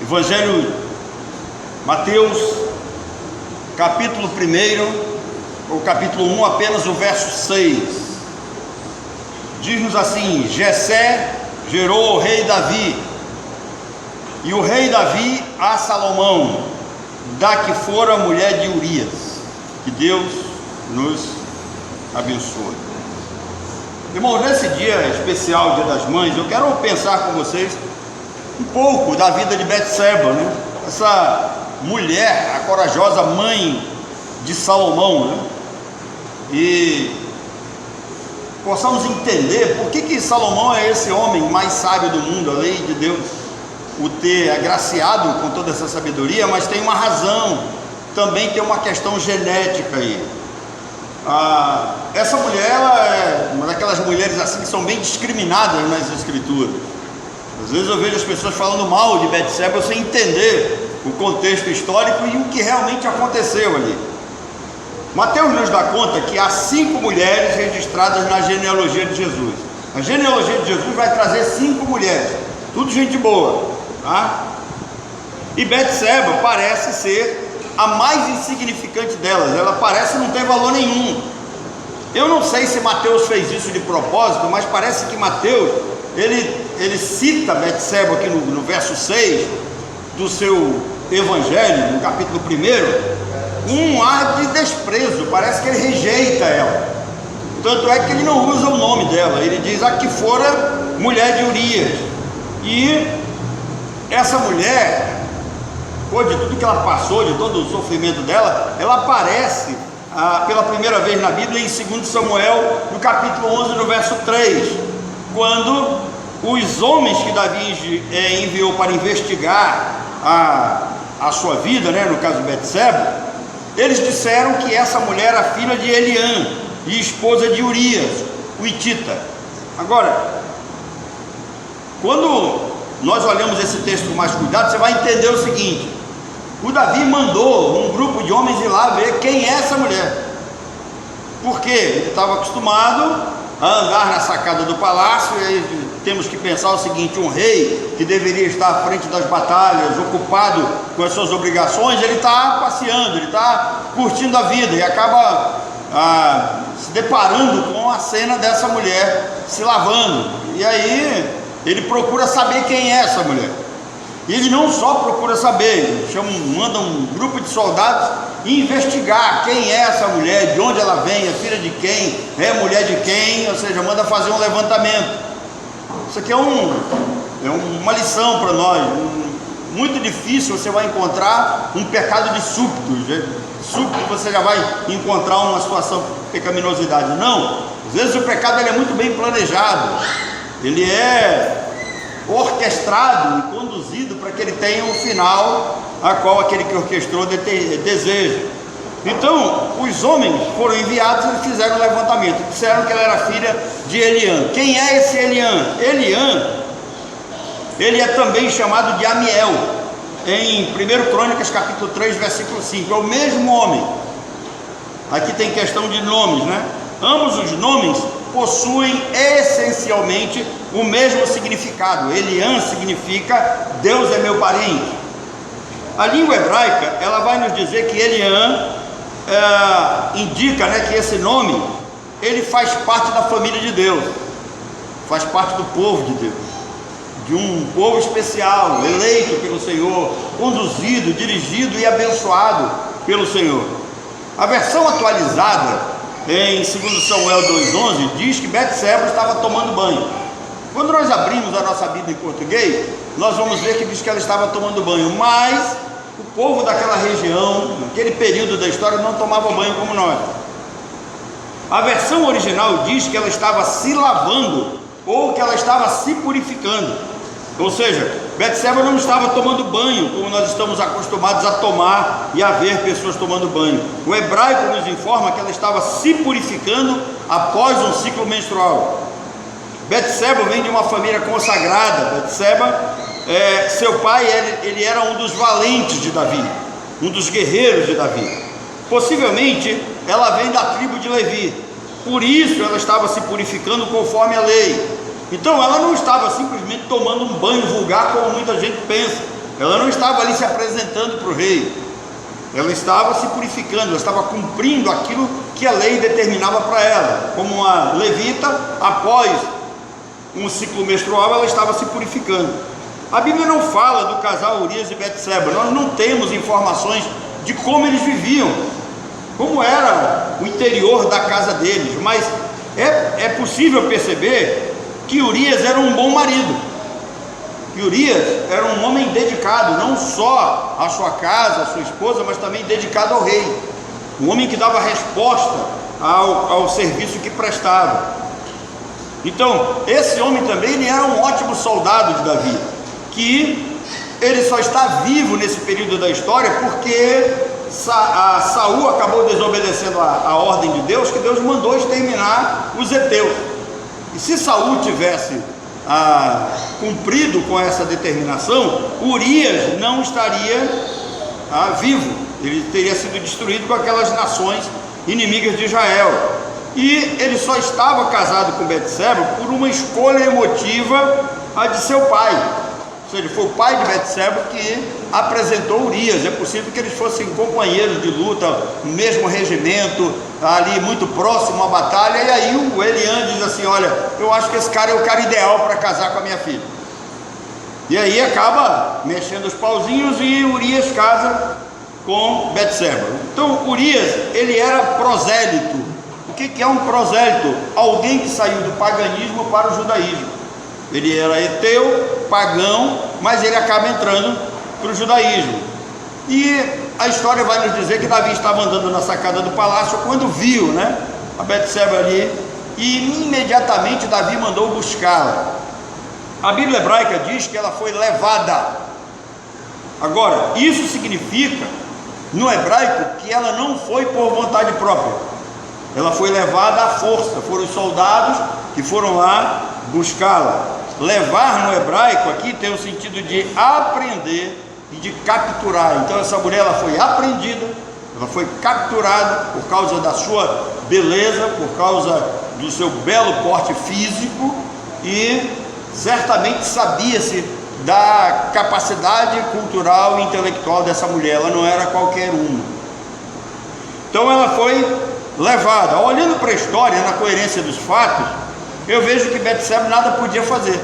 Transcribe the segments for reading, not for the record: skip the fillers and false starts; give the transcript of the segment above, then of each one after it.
Evangelho Mateus, capítulo 1, ou capítulo 1, apenas o verso 6. Diz-nos assim: Jessé gerou o rei Davi, e o rei Davi a Salomão, da que fora mulher de Urias. Que Deus nos abençoe. Irmãos, nesse dia especial, Dia das Mães, eu quero pensar com vocês um pouco da vida de Betseba, né? Essa mulher, a corajosa mãe de Salomão, né? E possamos entender por que Salomão é esse homem mais sábio do mundo, além de Deus o ter agraciado com toda essa sabedoria, mas tem uma razão, também tem uma questão genética aí. Essa mulher, ela é uma daquelas mulheres assim que são bem discriminadas nas escrituras. Às vezes eu vejo as pessoas falando mal de Betseba sem entender o contexto histórico e o que realmente aconteceu ali. Mateus nos dá conta que há 5 mulheres registradas na genealogia de Jesus. A genealogia de Jesus vai trazer 5 mulheres, tudo gente boa, tá? E Betseba parece ser a mais insignificante delas. Ela parece não ter valor nenhum. Eu não sei se Mateus fez isso de propósito, mas parece que Mateus ele cita Betseba aqui no verso 6 do seu evangelho, no capítulo 1, um ar de desprezo. Parece que ele rejeita ela. Tanto é que ele não usa o nome dela. Ele diz: a que fora mulher de Urias. E essa mulher, de tudo que ela passou, de todo o sofrimento dela, ela aparece pela primeira vez na Bíblia em 2 Samuel, no capítulo 11, no verso 3, quando os homens que Davi enviou para investigar a sua vida, né, no caso de Betseba, eles disseram que essa mulher era filha de Eliã e esposa de Urias, o hitita. Agora, quando nós olhamos esse texto com mais cuidado, você vai entender o seguinte: o Davi mandou um grupo de homens ir lá ver quem é essa mulher, porque ele estava acostumado a andar na sacada do palácio. E temos que pensar o seguinte: um rei que deveria estar à frente das batalhas, ocupado com as suas obrigações, ele está passeando, ele está curtindo a vida e acaba se deparando com a cena dessa mulher se lavando. E aí ele procura saber quem é essa mulher. E ele não só procura saber, manda um grupo de soldados investigar quem é essa mulher, de onde ela vem, é filha de quem, é mulher de quem, ou seja, manda fazer um levantamento. Isso aqui é uma lição para nós. Muito difícil você vai encontrar um pecado de súbito. Súbito você já vai encontrar uma situação de pecaminosidade. Não, às vezes o pecado ele é muito bem planejado, ele é orquestrado e conduzido para que ele tenha um final a qual aquele que orquestrou deseja. Então os homens foram enviados e fizeram um levantamento, disseram que ela era filha de Eliã. Quem é esse Eliã? Eliã, ele é também chamado de Amiel em 1 Crônicas capítulo 3 versículo 5, é o mesmo homem. Aqui tem questão de nomes, né? Ambos os nomes possuem essencialmente o mesmo significado. Eliã significa Deus é meu parente. A língua hebraica, ela vai nos dizer que Eliã indica, né, que esse nome, ele faz parte da família de Deus, faz parte do povo de Deus, de um povo especial, eleito pelo Senhor, conduzido, dirigido e abençoado pelo Senhor. A versão atualizada em 2 Samuel 2,11 diz que Betseba estava tomando banho. Quando nós abrimos a nossa Bíblia em português, nós vamos ver que diz que ela estava tomando banho, mas o povo daquela região, naquele período da história, não tomava banho como nós. A versão original diz que ela estava se lavando, ou que ela estava se purificando. Ou seja, Betseba não estava tomando banho como nós estamos acostumados a tomar e a ver pessoas tomando banho. O hebraico nos informa que ela estava se purificando após um ciclo menstrual. Betseba vem de uma família consagrada. Betseba, seu pai ele era um dos valentes de Davi, um dos guerreiros de Davi. Possivelmente ela vem da tribo de Levi, por isso ela estava se purificando conforme a lei. Então ela não estava simplesmente tomando um banho vulgar como muita gente pensa. Ela não estava ali se apresentando para o rei, ela estava se purificando, ela estava cumprindo aquilo que a lei determinava para ela. Como uma levita, após um ciclo menstrual, ela estava se purificando. A Bíblia não fala do casal Urias e Betseba, nós não temos informações de como eles viviam, como era o interior da casa deles, mas é possível perceber que Urias era um bom marido, que Urias era um homem dedicado, não só à sua casa, à sua esposa, mas também dedicado ao rei, um homem que dava resposta ao serviço que prestava. Então, esse homem também, ele era um ótimo soldado de Davi, que ele só está vivo nesse período da história porque Saul acabou desobedecendo a ordem de Deus, que Deus mandou exterminar os heteus. E se Saul tivesse cumprido com essa determinação, Urias não estaria vivo, ele teria sido destruído com aquelas nações inimigas de Israel. E ele só estava casado com Betseba por uma escolha emotiva de seu pai. Ou seja, foi o pai de Betseba que apresentou Urias. É possível que eles fossem companheiros de luta, no mesmo regimento, ali muito próximo à batalha. E aí o Eliã diz assim: olha, eu acho que esse cara é o cara ideal para casar com a minha filha. E aí acaba mexendo os pauzinhos e Urias casa com Betseba. Então Urias, ele era prosélito. O que é um prosélito? Alguém que saiu do paganismo para o judaísmo. Ele era heteu, pagão, mas ele acaba entrando para o judaísmo. E a história vai nos dizer que Davi estava andando na sacada do palácio quando viu, a Betseba ali, e imediatamente Davi mandou buscá-la. A Bíblia hebraica diz que ela foi levada. Agora, isso significa, no hebraico, que ela não foi por vontade própria, ela foi levada à força. Foram os soldados que foram lá buscá-la. Levar no hebraico aqui tem o sentido de apreender e de capturar. Então essa mulher, ela foi apreendida, ela foi capturada por causa da sua beleza, por causa do seu belo porte físico, e certamente sabia-se da capacidade cultural e intelectual dessa mulher. Ela não era qualquer uma. Então ela foi levada. Olhando para a história, na coerência dos fatos, eu vejo que Betseba nada podia fazer,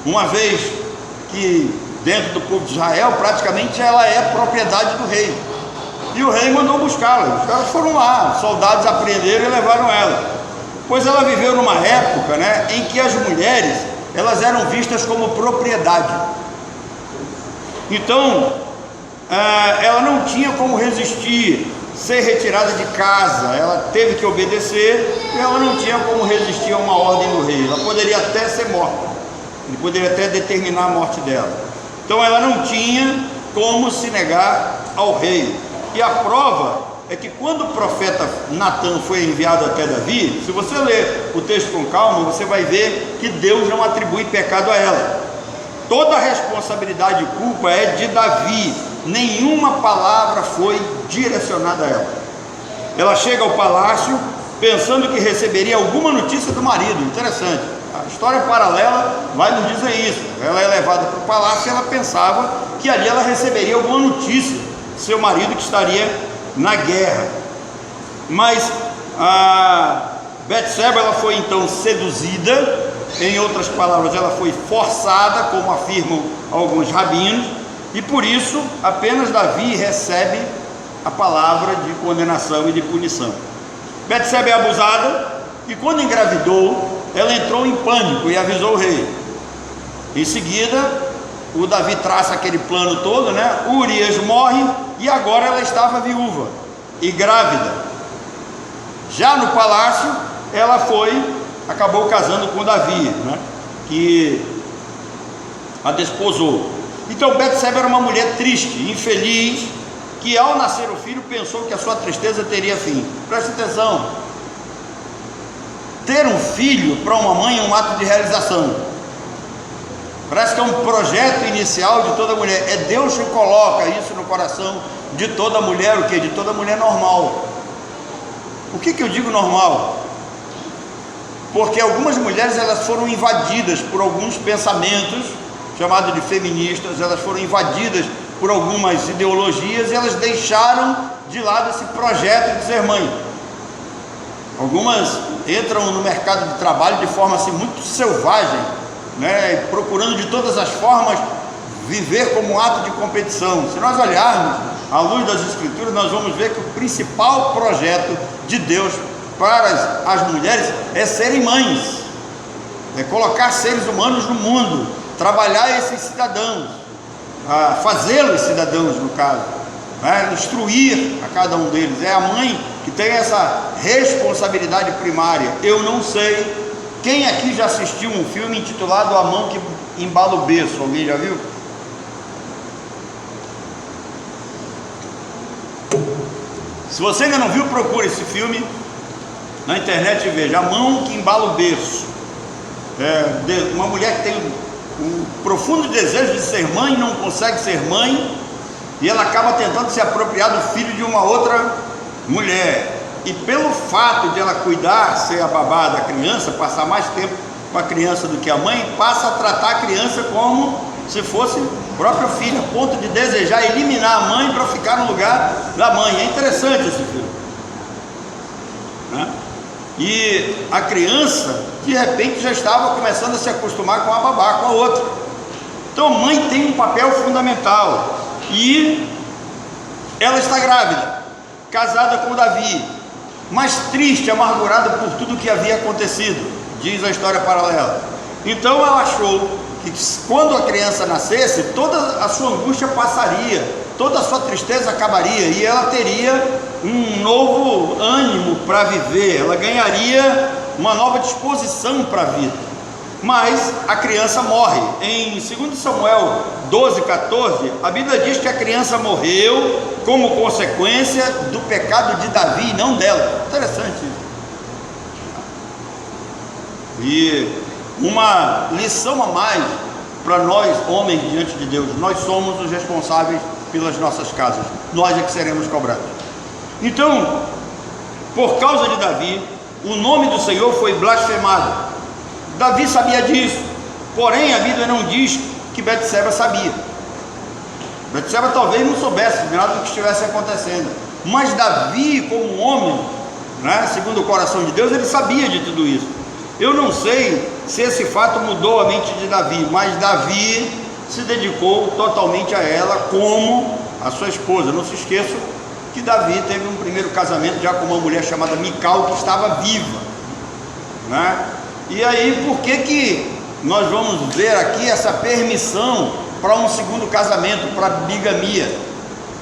uma vez que dentro do povo de Israel praticamente ela é propriedade do rei, e o rei mandou buscá-la. Os caras foram lá, os soldados apreenderam e levaram ela, pois ela viveu numa época em que as mulheres, elas eram vistas como propriedade. Então ela não tinha como resistir, ser retirada de casa, ela teve que obedecer, e ela não tinha como resistir a uma ordem do rei. Ela poderia até ser morta, ele poderia até determinar a morte dela. Então ela não tinha como se negar ao rei. E a prova é que quando o profeta Natan foi enviado até Davi, se você ler o texto com calma, você vai ver que Deus não atribui pecado a ela. Toda a responsabilidade e culpa é de Davi. Nenhuma palavra foi direcionada a ela. Ela chega ao palácio pensando que receberia alguma notícia do marido. Interessante, a história paralela vai nos dizer isso. Ela é levada para o palácio e ela pensava que ali ela receberia alguma notícia do seu marido que estaria na guerra. Mas a Betseba, ela foi então seduzida. Em outras palavras, ela foi forçada, como afirmam alguns rabinos, e por isso apenas Davi recebe a palavra de condenação e de punição. Betseba é abusada, e quando engravidou, ela entrou em pânico e avisou o rei. Em seguida, o Davi traça aquele plano todo, Urias morre, e agora ela estava viúva e grávida. Já no palácio, ela acabou casando com Davi, que a desposou. Então Betseba era uma mulher triste, infeliz, que ao nascer o filho pensou que a sua tristeza teria fim. Preste atenção, ter um filho para uma mãe é um ato de realização. Parece que é um projeto inicial de toda mulher. É Deus que coloca isso no coração de toda mulher. O que? De toda mulher normal. O que eu digo normal? Porque algumas mulheres, elas foram invadidas por alguns pensamentos chamadas de feministas, elas foram invadidas por algumas ideologias e elas deixaram de lado esse projeto de ser mãe. Algumas entram no mercado de trabalho de forma assim muito selvagem, né, procurando de todas as formas viver como um ato de competição. Se nós olharmos à luz das Escrituras, nós vamos ver que o principal projeto de Deus para as mulheres é serem mães, é colocar seres humanos no mundo, trabalhar esses cidadãos, fazê-los cidadãos no caso, né? Instruir a cada um deles. É a mãe que tem essa responsabilidade primária. Eu não sei quem aqui já assistiu um filme intitulado A Mão que Embala o Berço. Alguém já viu? Se você ainda não viu, procure esse filme na internet e veja. A Mão que Embala o Berço. Uma mulher que tem um profundo desejo de ser mãe, não consegue ser mãe, e ela acaba tentando se apropriar do filho de uma outra mulher. E pelo fato de ela cuidar, ser a babá da criança, passar mais tempo com a criança do que a mãe, passa a tratar a criança como se fosse próprio filho, a ponto de desejar eliminar a mãe para ficar no lugar da mãe. É interessante esse filme, né? E a criança, de repente, já estava começando a se acostumar com a babá, com a outra. Então a mãe tem um papel fundamental. E ela está grávida, casada com Davi, mas triste, amargurada por tudo que havia acontecido, diz a história paralela. Então ela achou que quando a criança nascesse, toda a sua angústia passaria, toda a sua tristeza acabaria, e ela teria um novo ânimo para viver, ela ganharia uma nova disposição para a vida. Mas a criança morre. Em 2 Samuel 12:14, a Bíblia diz que a criança morreu como consequência do pecado de Davi, não dela. Interessante isso. E uma lição a mais para nós, homens, diante de Deus: nós somos os responsáveis pelas nossas casas, nós é que seremos cobrados. Então, por causa de Davi, o nome do Senhor foi blasfemado. Davi sabia disso, porém a Bíblia não diz que Betseba sabia. Betseba talvez não soubesse nada do que estivesse acontecendo, mas Davi, como um homem, né, segundo o coração de Deus, ele sabia de tudo isso. Eu não sei se esse fato mudou a mente de Davi, mas Davi se dedicou totalmente a ela como a sua esposa. Não se esqueça que Davi teve um primeiro casamento já com uma mulher chamada Mical, que estava viva, né? E aí, por que nós vamos ver aqui essa permissão para um segundo casamento, para bigamia?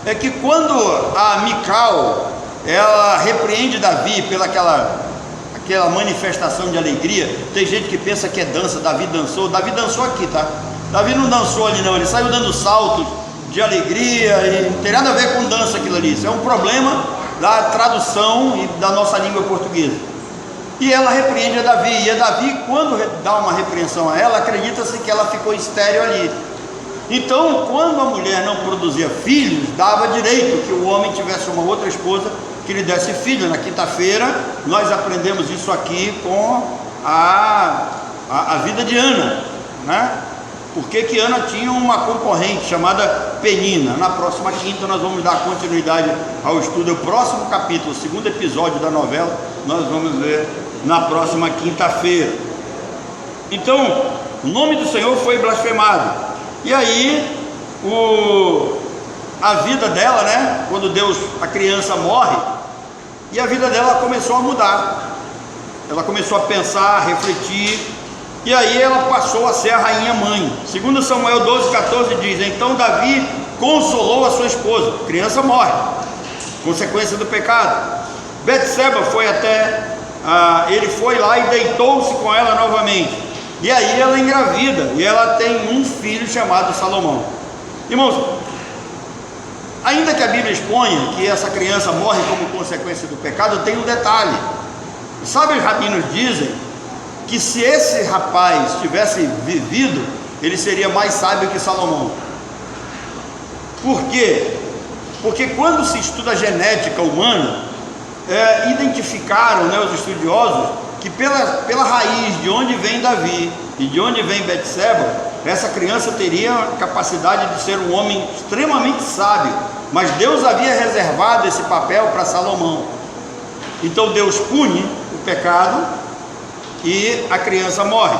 É que quando a Mical, ela repreende Davi pela aquela manifestação de alegria. Tem gente que pensa que é dança. Davi dançou aqui, tá? Davi não dançou ali não, ele saiu dando saltos de alegria, e não tem nada a ver com dança aquilo ali. Isso é um problema da tradução e da nossa língua portuguesa. E ela repreende a Davi, e a Davi, quando dá uma repreensão a ela, acredita-se que ela ficou estéril ali. Então, quando a mulher não produzia filhos, dava direito que o homem tivesse uma outra esposa que lhe desse filho. Na quinta-feira nós aprendemos isso aqui com a vida de Ana, né? Porque que Ana tinha uma concorrente chamada Penina. Na próxima quinta nós vamos dar continuidade ao estudo. O próximo capítulo, o segundo episódio da novela, nós vamos ver na próxima quinta-feira. Então, o nome do Senhor foi blasfemado. E aí, a vida dela, né? Quando a criança morre, e a vida dela começou a mudar. Ela começou a pensar, a refletir, e aí ela passou a ser a rainha mãe. 2 Samuel 12:14 diz: então Davi consolou a sua esposa. A criança morre, consequência do pecado. Betseba foi ele foi lá e deitou-se com ela novamente, e aí ela engravida, e ela tem um filho chamado Salomão. Irmãos, ainda que a Bíblia exponha que essa criança morre como consequência do pecado, tem um detalhe. Sabe, os rabinos dizem que se esse rapaz tivesse vivido, ele seria mais sábio que Salomão. Por quê? Porque quando se estuda a genética humana, identificaram, né, os estudiosos, que pela raiz de onde vem Davi e de onde vem Betseba, essa criança teria a capacidade de ser um homem extremamente sábio, mas Deus havia reservado esse papel para Salomão. Então Deus pune o pecado e a criança morre.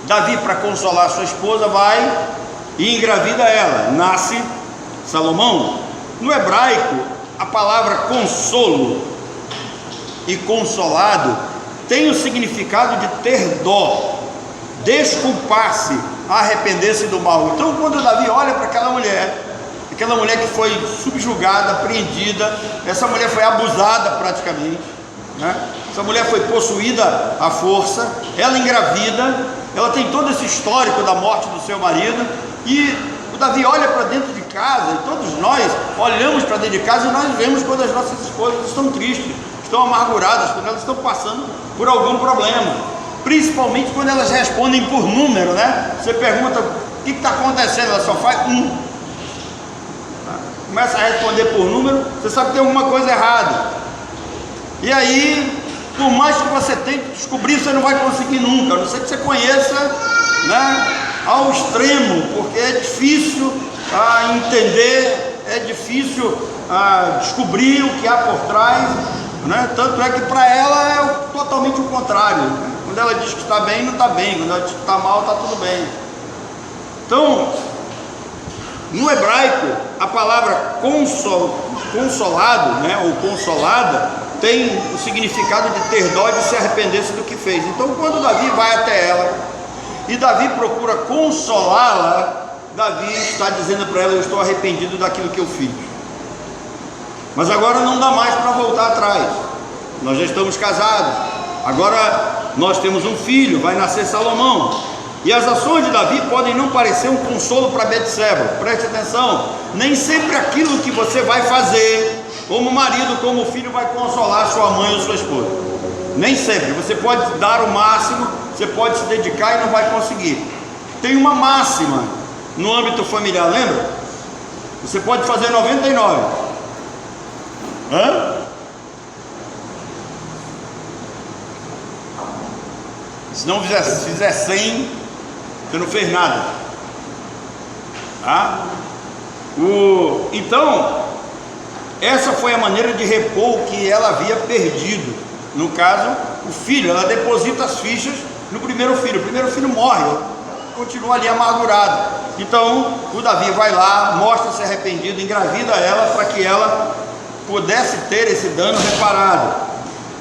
Davi, para consolar sua esposa, vai e engravida ela, nasce Salomão. No hebraico, a palavra consolo e consolado tem o significado de ter dó, desculpar-se, arrepender-se do mal. Então, quando Davi olha para aquela mulher que foi subjugada, apreendida, essa mulher foi abusada praticamente, né? Essa mulher foi possuída à força, ela engravida, ela tem todo esse histórico da morte do seu marido, e o Davi olha para dentro de casa, e todos nós olhamos para dentro de casa e nós vemos quando as nossas esposas estão tristes, estão amarguradas, quando elas estão passando por algum problema, principalmente quando elas respondem por número, né? Você pergunta, o que está acontecendo? Ela só faz começa a responder por número, você sabe que tem alguma coisa errada. E aí, por mais que você tente descobrir, você não vai conseguir nunca, a não ser que você conheça, né, ao extremo, porque é difícil entender, é difícil descobrir o que há por trás, né? Tanto é que para ela é totalmente o contrário, né? Quando ela diz que está bem, não está bem, quando ela diz que está mal, está tudo bem. Então, no hebraico, a palavra consolado, né, ou consolada, tem o significado de ter dó e de se arrepender-se do que fez. Então, quando Davi vai até ela e Davi procura consolá-la, Davi está dizendo para ela: eu estou arrependido daquilo que eu fiz, mas agora não dá mais para voltar atrás. Nós já estamos casados, agora nós temos um filho, vai nascer Salomão. E as ações de Davi podem não parecer um consolo para Betseba. Preste atenção, nem sempre aquilo que você vai fazer como marido, como filho, vai consolar sua mãe ou sua esposa. Nem sempre. Você pode dar o máximo, você pode se dedicar e não vai conseguir. Tem uma máxima no âmbito familiar, lembra? Você pode fazer 99. Se não fizer 100, você não fez nada, tá? Então, essa foi a maneira de repor o que ela havia perdido. No caso, o filho, ela deposita as fichas no primeiro filho. O primeiro filho morre, continua ali amargurado. Então, o Davi vai lá, mostra-se arrependido, engravida ela para que ela pudesse ter esse dano reparado.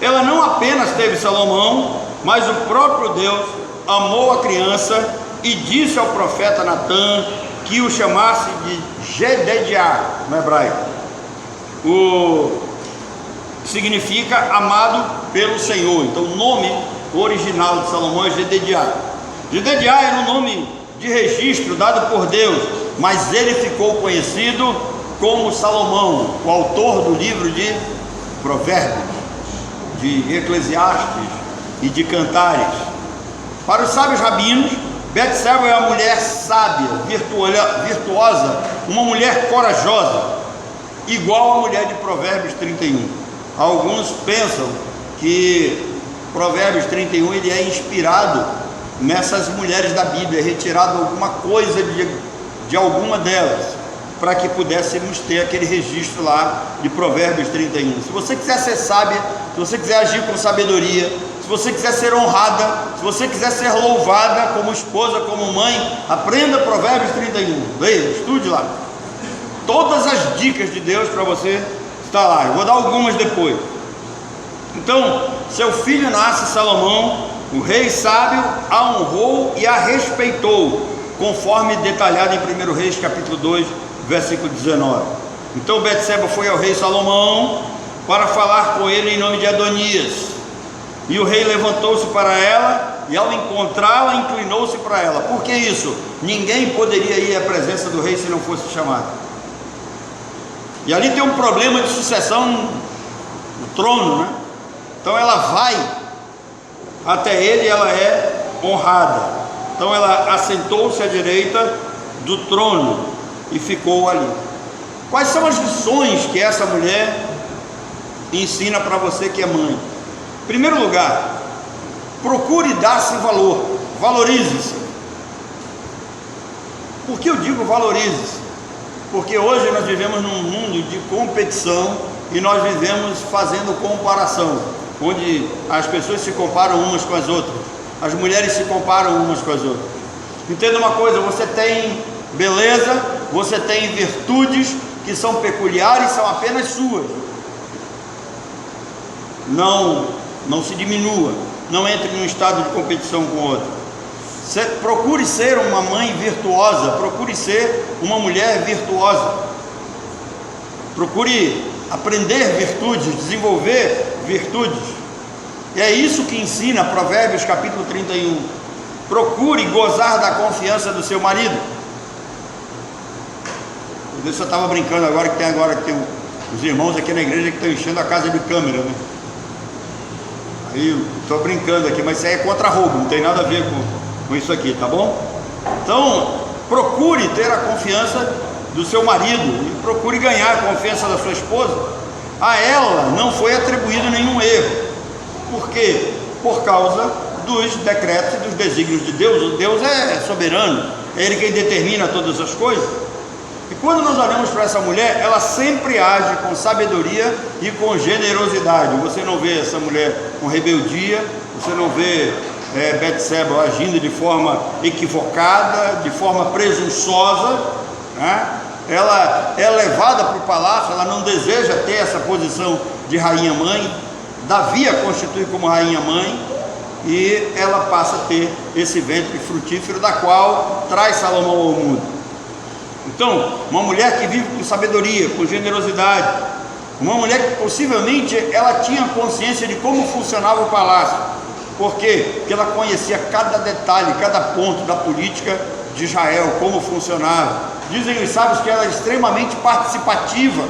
Ela não apenas teve Salomão, mas o próprio Deus amou a criança e disse ao profeta Natã que o chamasse de Jedediah, no hebraico, o que significa amado pelo Senhor. Então o nome original de Salomão é Jedediah. Jedediah era um nome de registro dado por Deus, mas ele ficou conhecido como Salomão, o autor do livro de Provérbios, de Eclesiastes e de Cantares. Para os sábios rabinos, Betseba é uma mulher sábia, virtuosa, uma mulher corajosa, igual à mulher de Provérbios 31. Alguns pensam que Provérbios 31 ele é inspirado nessas mulheres da Bíblia, retirado alguma coisa de alguma delas, para que pudéssemos ter aquele registro lá de Provérbios 31. Se você quiser ser sábia, se você quiser agir com sabedoria, se você quiser ser honrada, se você quiser ser louvada como esposa, como mãe, aprenda Provérbios 31, leia, estude lá. Todas as dicas de Deus para você está lá, eu vou dar algumas depois. Então, seu filho nasce Salomão, o rei sábio a honrou e a respeitou, conforme detalhado em 1 Reis capítulo 2, versículo 19. Então Betseba foi ao rei Salomão para falar com ele em nome de Adonias. E o rei levantou-se para ela, e ao encontrá-la, inclinou-se para ela. Por que isso? Ninguém poderia ir à presença do rei se não fosse chamado. E ali tem um problema de sucessão no trono, né? Então ela vai até ele e ela é honrada. Então ela assentou-se à direita do trono e ficou ali. Quais são as lições que essa mulher ensina para você que é mãe? Em primeiro lugar, procure dar-se valor, valorize-se. Por que eu digo valorize-se? Porque hoje nós vivemos num mundo de competição e nós vivemos fazendo comparação, onde as pessoas se comparam umas com as outras, as mulheres se comparam umas com as outras. Entenda uma coisa, você tem beleza, você tem virtudes que são peculiares, são apenas suas. Não se diminua, não entre num estado de competição com o outro. Procure ser uma mãe virtuosa, procure ser uma mulher virtuosa, procure aprender virtudes, desenvolver virtudes. E é isso que ensina Provérbios capítulo 31. Procure gozar da confiança do seu marido. Eu só estava brincando agora que tem os irmãos aqui na igreja que estão enchendo a casa de câmera, né? Aí estou brincando aqui, mas isso aí é contra roubo, não tem nada a ver com isso aqui, tá bom? Então, procure ter a confiança do seu marido e procure ganhar a confiança da sua esposa. A ela não foi atribuído nenhum erro. Por quê? Por causa dos decretos e dos desígnios de Deus. Deus é soberano, é Ele quem determina todas as coisas. E quando nós olhamos para essa mulher, ela sempre age com sabedoria e com generosidade. Você não vê essa mulher com rebeldia, você não vê Betseba agindo de forma equivocada, de forma presunçosa, né? Ela é levada para o palácio, ela não deseja ter essa posição de rainha-mãe. Davi a constitui como rainha-mãe e ela passa a ter esse ventre frutífero da qual traz Salomão ao mundo. Então, uma mulher que vive com sabedoria, com generosidade, uma mulher que possivelmente ela tinha consciência de como funcionava o palácio. Por quê? Porque ela conhecia cada detalhe, cada ponto da política de Israel, como funcionava. Dizem os sábios que ela é extremamente participativa.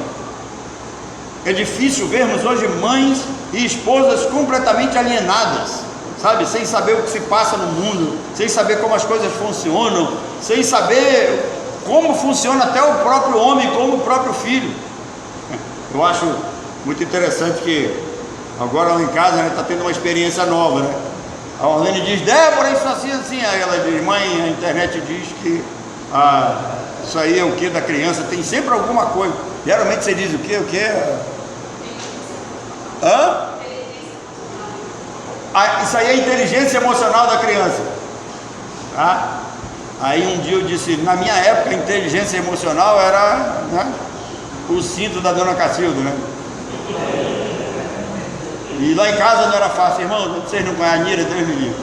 É difícil vermos hoje mães e esposas completamente alienadas, sabe? Sem saber o que se passa no mundo, sem saber como as coisas funcionam, sem saber como funciona até o próprio homem, como o próprio filho. Eu acho muito interessante que agora lá em casa está tendo uma experiência nova, né? A Orlene diz: Débora, isso assim, assim. Aí ela diz: mãe, a internet diz que isso aí é o que da criança, tem sempre alguma coisa. Geralmente você diz o que? O que é? Isso aí é a inteligência emocional da criança, tá? Aí um dia eu disse: na minha época a inteligência emocional era, né, o cinto da dona Cacilda, né? E lá em casa não era fácil, irmão. Vocês não conhecem a Nira, Deus me livre.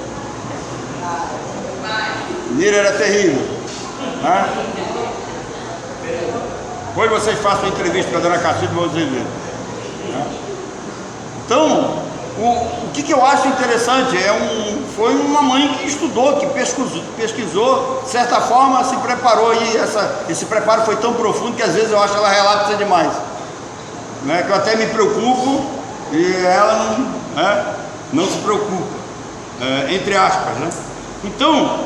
Nira era terrível, né? Depois vocês façam uma entrevista com a dona Cacilda para vocês verem, né? Então, o que eu acho interessante foi uma mãe que estudou, que pesquisou, de certa forma se preparou, e esse preparo foi tão profundo que às vezes eu acho ela relapsa demais, né? Que eu até me preocupo e ela não se preocupa, entre aspas, né? Então,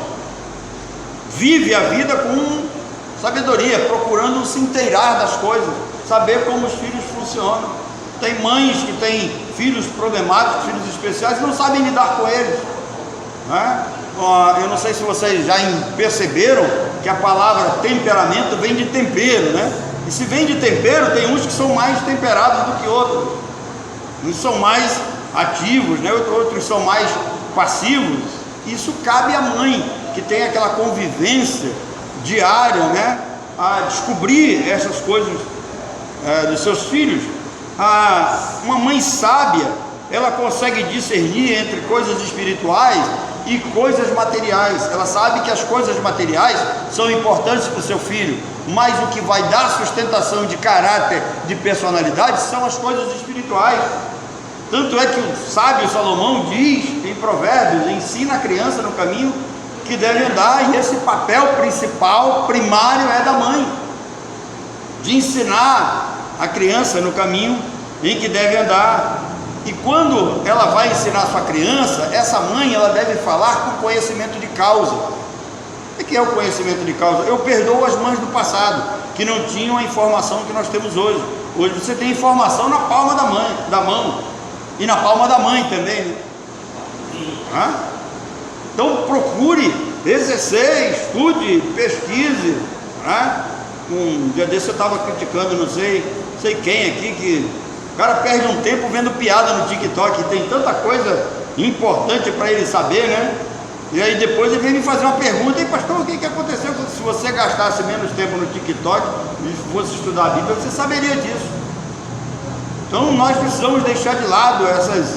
vive a vida com sabedoria, procurando se inteirar das coisas, saber como os filhos funcionam. Tem mães que têm filhos problemáticos, filhos especiais, e não sabem lidar com eles, né? Eu não sei se vocês já perceberam que a palavra temperamento vem de tempero, né? E se vem de tempero, tem uns que são mais temperados do que outros. Uns são mais ativos, né? Outros são mais passivos. Isso cabe à mãe, que tem aquela convivência diária, né? A descobrir essas coisas dos seus filhos. Uma mãe sábia, ela consegue discernir entre coisas espirituais e coisas materiais. Ela sabe que as coisas materiais são importantes para o seu filho, mas o que vai dar sustentação de caráter, de personalidade, são as coisas espirituais. Tanto é que o sábio Salomão diz em Provérbios: ensina a criança no caminho que deve andar. E esse papel principal, primário, é da mãe, de ensinar a criança no caminho em que deve andar. E quando ela vai ensinar a sua criança, essa mãe, ela deve falar com conhecimento de causa. O que é o conhecimento de causa? Eu perdoo as mães do passado, que não tinham a informação que nós temos hoje. Hoje você tem informação na palma da mão, e na palma da mãe também, né? Então procure exercer, estude, pesquise, né? Um dia desse eu estava criticando, não sei quem aqui, que o cara perde um tempo vendo piada no TikTok, tem tanta coisa importante para ele saber, né? E aí depois ele veio me fazer uma pergunta: e pastor, o que aconteceu se você gastasse menos tempo no TikTok e fosse estudar a Bíblia? Você saberia disso. Então nós precisamos deixar de lado essas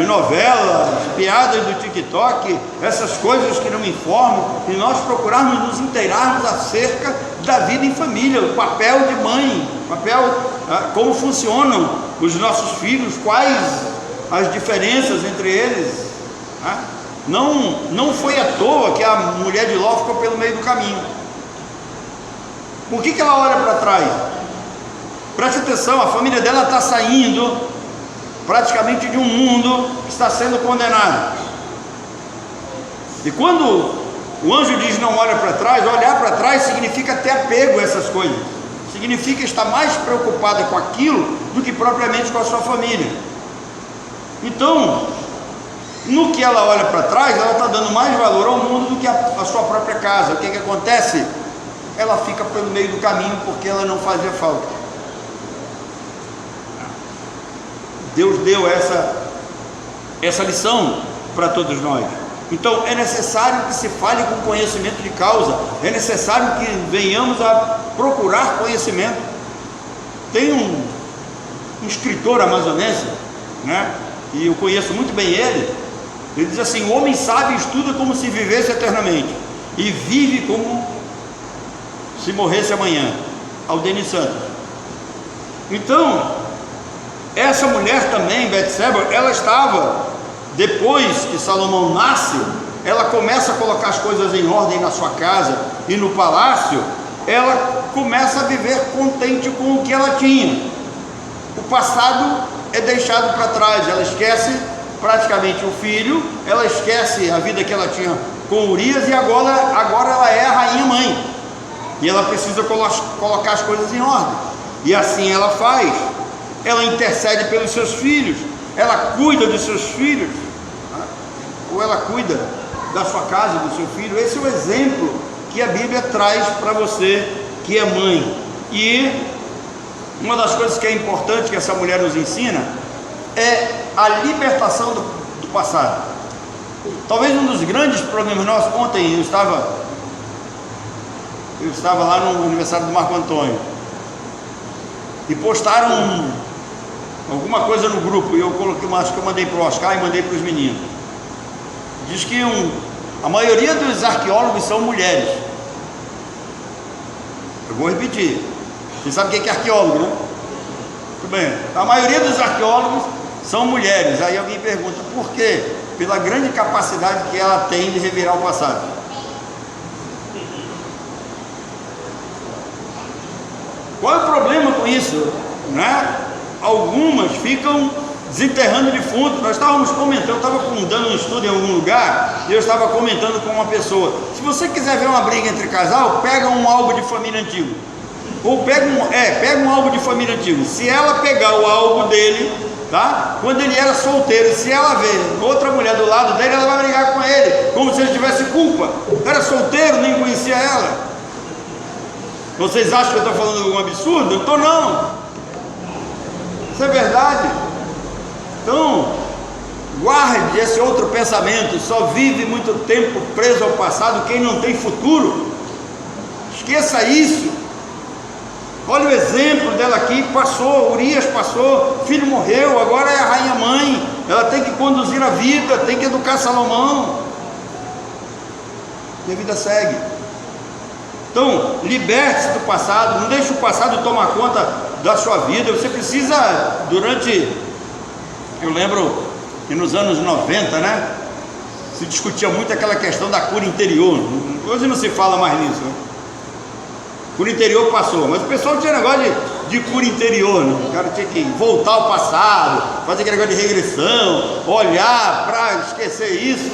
novelas, piadas do TikTok, essas coisas que não informam, e nós procurarmos nos inteirarmos acerca da vida em família, o papel de mãe, como funcionam os nossos filhos, quais as diferenças entre eles, né? Não foi à toa que a mulher de Ló ficou pelo meio do caminho. Por que ela olha para trás? Preste atenção, a família dela está saindo praticamente de um mundo que está sendo condenado. E quando o anjo diz não olha para trás, olhar para trás significa ter apego a essas coisas, significa estar mais preocupada com aquilo do que propriamente com a sua família. Então, no que ela olha para trás, ela está dando mais valor ao mundo do que a sua própria casa. O que acontece? Ela fica pelo meio do caminho porque ela não fazia falta. Deus deu essa lição para todos nós. Então é necessário que se fale com conhecimento de causa, é necessário que venhamos a procurar conhecimento. Tem um escritor amazonense, né, e eu conheço muito bem ele diz assim: o homem sábio estuda como se vivesse eternamente e vive como se morresse amanhã. Aldeni Santos. Então, essa mulher também, Betseba, ela estava, depois que Salomão nasce, ela começa a colocar as coisas em ordem na sua casa e no palácio. Ela começa a viver contente com o que ela tinha. O passado é deixado para trás, ela esquece praticamente o filho, ela esquece a vida que ela tinha com Urias, e agora ela é a rainha mãe, e ela precisa colocar as coisas em ordem, e assim ela faz. Ela intercede pelos seus filhos, ela cuida dos seus filhos, ou ela cuida da sua casa, do seu filho. Esse é o exemplo que a Bíblia traz para você que é mãe. E uma das coisas que é importante que essa mulher nos ensina é a libertação do passado. Talvez um dos grandes problemas nossos, ontem eu estava lá no aniversário do Marco Antônio, e postaram alguma coisa no grupo, e eu coloquei, acho que eu mandei para o Oscar e mandei para os meninos. Diz que a maioria dos arqueólogos são mulheres. Eu vou repetir. Você sabe o que é arqueólogo, né? Muito bem. A maioria dos arqueólogos são mulheres. Aí alguém pergunta por quê? Pela grande capacidade que ela tem de revirar o passado. Qual é o problema com isso, né? Algumas ficam desenterrando defunto. Nós estávamos comentando, eu estava dando um estudo em algum lugar, e eu estava comentando com uma pessoa: se você quiser ver uma briga entre casal, pega um álbum de família antigo, ou pega um álbum de família antigo. Se ela pegar o álbum dele, tá? Quando ele era solteiro, se ela ver outra mulher do lado dele, ela vai brigar com ele, como se ele tivesse culpa. Era solteiro, nem conhecia ela. Vocês acham que eu estou falando algum absurdo? Eu estou não. Isso é verdade. Então, guarde esse outro pensamento: só vive muito tempo preso ao passado quem não tem futuro. Esqueça isso. Olha o exemplo dela aqui: passou, Urias passou, filho morreu, agora é a rainha mãe, ela tem que conduzir a vida, tem que educar Salomão, e a vida segue. Então, liberte-se do passado, não deixe o passado tomar conta da sua vida. Você precisa, eu lembro que nos anos 90, né, se discutia muito aquela questão da cura interior. Hoje não se fala mais nisso, né? Cura interior passou, mas o pessoal tinha negócio de cura interior, né? O cara tinha que voltar ao passado, fazer aquele negócio de regressão, olhar para esquecer isso.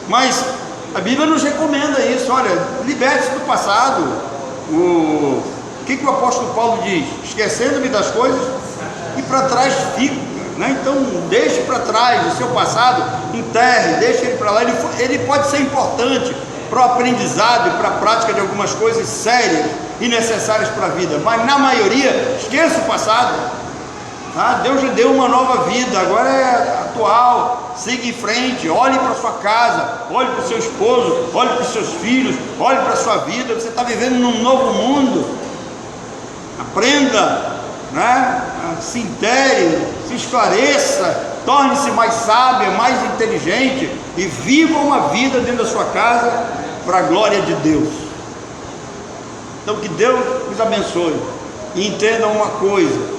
Mas a Bíblia nos recomenda isso. Olha, liberte-se do passado. O que o apóstolo Paulo diz? Esquecendo-me das coisas e para trás fica, né? Então deixe para trás o seu passado, enterre, deixe ele para lá. Ele pode ser importante, para o aprendizado e para a prática de algumas coisas sérias e necessárias para a vida, mas na maioria, esqueça o passado. Deus lhe deu uma nova vida, agora é atual, siga em frente, olhe para sua casa, olhe para o seu esposo, olhe para os seus filhos, olhe para a sua vida, você está vivendo num novo mundo. Aprenda, se intere, se esclareça, torne-se mais sábia, mais inteligente e viva uma vida dentro da sua casa para a glória de Deus. Então que Deus os abençoe e entendam uma coisa: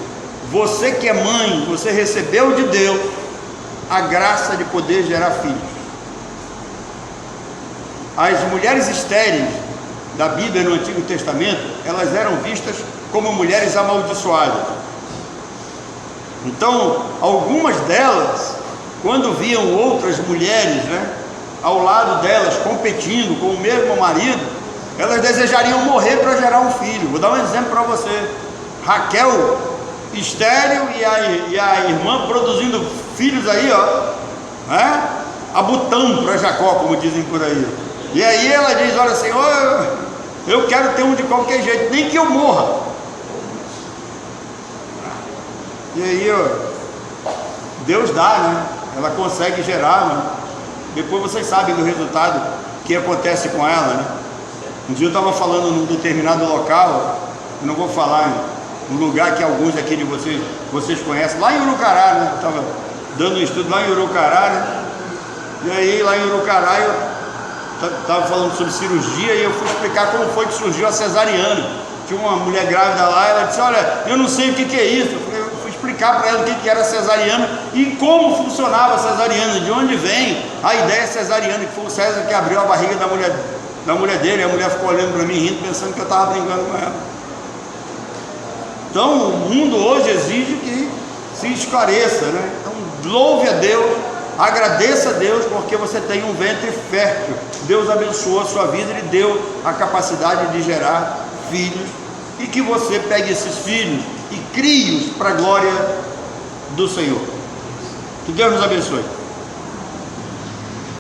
você que é mãe, você recebeu de Deus a graça de poder gerar filhos. As mulheres estéreis da Bíblia no Antigo Testamento, elas eram vistas como mulheres amaldiçoadas. Então, algumas delas, quando viam outras mulheres, ao lado delas, competindo com o mesmo marido, elas desejariam morrer para gerar um filho. Vou dar um exemplo para você. Raquel, estéril, e a irmã produzindo filhos aí, abutando para Jacó, como dizem por aí. E aí ela diz: olha, Senhor, eu quero ter um de qualquer jeito, nem que eu morra. E aí, Deus dá, ela consegue gerar, Depois vocês sabem do resultado que acontece com ela, Um dia eu estava falando num determinado local, eu não vou falar, um lugar que alguns aqui de vocês conhecem, lá em Urucará, Eu estava dando um estudo lá em Urucará, E aí lá em Urucará eu estava falando sobre cirurgia e eu fui explicar como foi que surgiu a cesariana. Tinha uma mulher grávida lá, ela disse: olha, eu não sei o que é isso. Eu fui explicar para ela o que era cesariana e como funcionava a cesariana, de onde vem a ideia cesariana, que foi o César que abriu a barriga da mulher dele. A mulher ficou olhando para mim rindo, pensando que eu estava brincando com ela. Então o mundo hoje exige que se esclareça, Então louve a Deus, agradeça a Deus, porque você tem um ventre fértil. Deus abençoou a sua vida, Ele deu a capacidade de gerar filhos, e que você pegue esses filhos e crie-os para a glória do Senhor. Que Deus nos abençoe.